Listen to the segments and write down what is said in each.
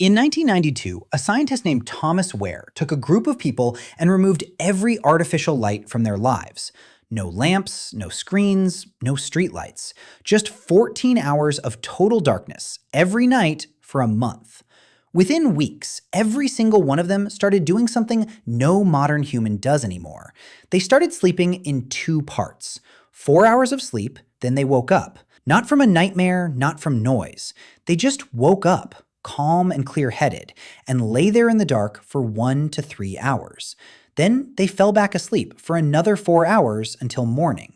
In 1992, a scientist named Thomas Wehr took a group of people and removed every artificial light from their lives. No lamps, no screens, no streetlights. Just 14 hours of total darkness every night for a month. Within weeks, every single one of them started doing something no modern human does anymore. They started sleeping in two parts. 4 hours of sleep, then they woke up. Not from a nightmare, not from noise. They just woke up, calm and clear-headed, and lay there in the dark for 1 to 3 hours. Then they fell back asleep for another 4 hours until morning.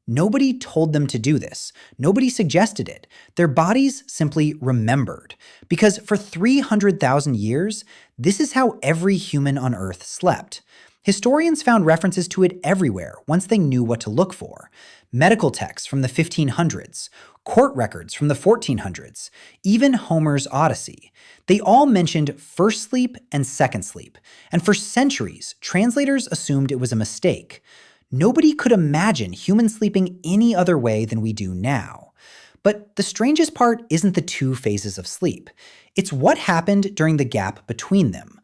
Nobody told them to do this. Nobody suggested it. Their bodies simply remembered. Because for 300,000 years, this is how every human on Earth slept. Historians found references to it everywhere once they knew what to look for. Medical texts from the 1500s, court records from the 1400s, even Homer's Odyssey. They all mentioned first sleep and second sleep, and for centuries, translators assumed it was a mistake. Nobody could imagine humans sleeping any other way than we do now. But the strangest part isn't the two phases of sleep. It's what happened during the gap between them.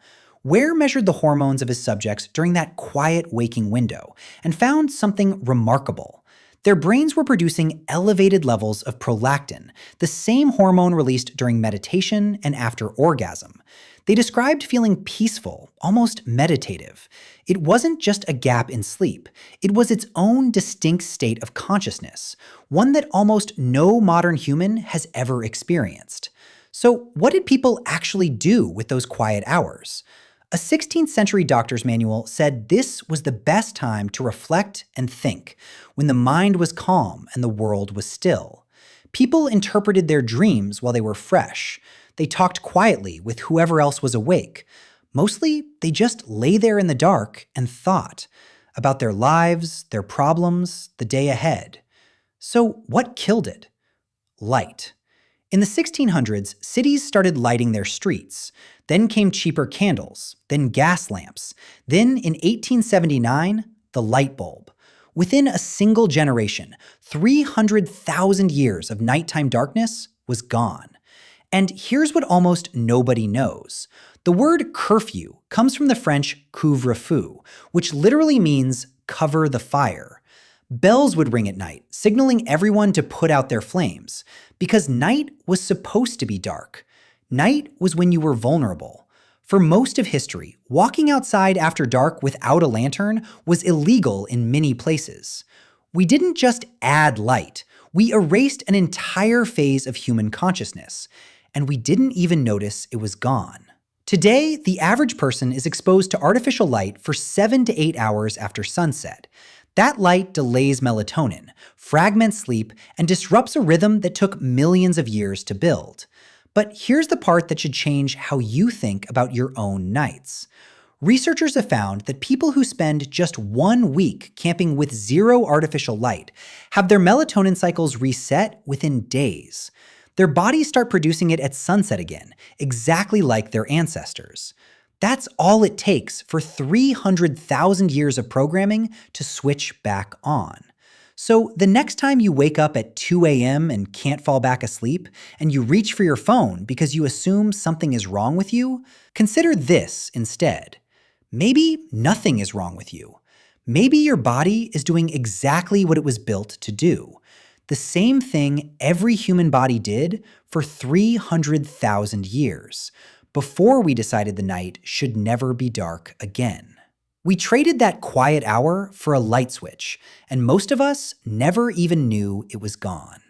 Wehr measured the hormones of his subjects during that quiet waking window and found something remarkable. Their brains were producing elevated levels of prolactin, the same hormone released during meditation and after orgasm. They described feeling peaceful, almost meditative. It wasn't just a gap in sleep. It was its own distinct state of consciousness, one that almost no modern human has ever experienced. So what did people actually do with those quiet hours? A 16th century doctor's manual said this was the best time to reflect and think, when the mind was calm and the world was still. People interpreted their dreams while they were fresh. They talked quietly with whoever else was awake. Mostly, they just lay there in the dark and thought about their lives, their problems, the day ahead. So what killed it? Light. In the 1600s, cities started lighting their streets. Then came cheaper candles, then gas lamps. Then in 1879, the light bulb. Within a single generation, 300,000 years of nighttime darkness was gone. And here's what almost nobody knows. The word curfew comes from the French couvre-feu, which literally means cover the fire. Bells would ring at night, signaling everyone to put out their flames, because night was supposed to be dark. Night was when you were vulnerable. For most of history, walking outside after dark without a lantern was illegal in many places. We didn't just add light, we erased an entire phase of human consciousness, and we didn't even notice it was gone. Today, the average person is exposed to artificial light for 7 to 8 hours after sunset. That light delays melatonin, fragments sleep, and disrupts a rhythm that took millions of years to build. But here's the part that should change how you think about your own nights. Researchers have found that people who spend just 1 week camping with zero artificial light have their melatonin cycles reset within days. Their bodies start producing it at sunset again, exactly like their ancestors. That's all it takes for 300,000 years of programming to switch back on. So the next time you wake up at 2 a.m. and can't fall back asleep, and you reach for your phone because you assume something is wrong with you, consider this instead. Maybe nothing is wrong with you. Maybe your body is doing exactly what it was built to do. The same thing every human body did for 300,000 years, before we decided the night should never be dark again. We traded that quiet hour for a light switch, and most of us never even knew it was gone.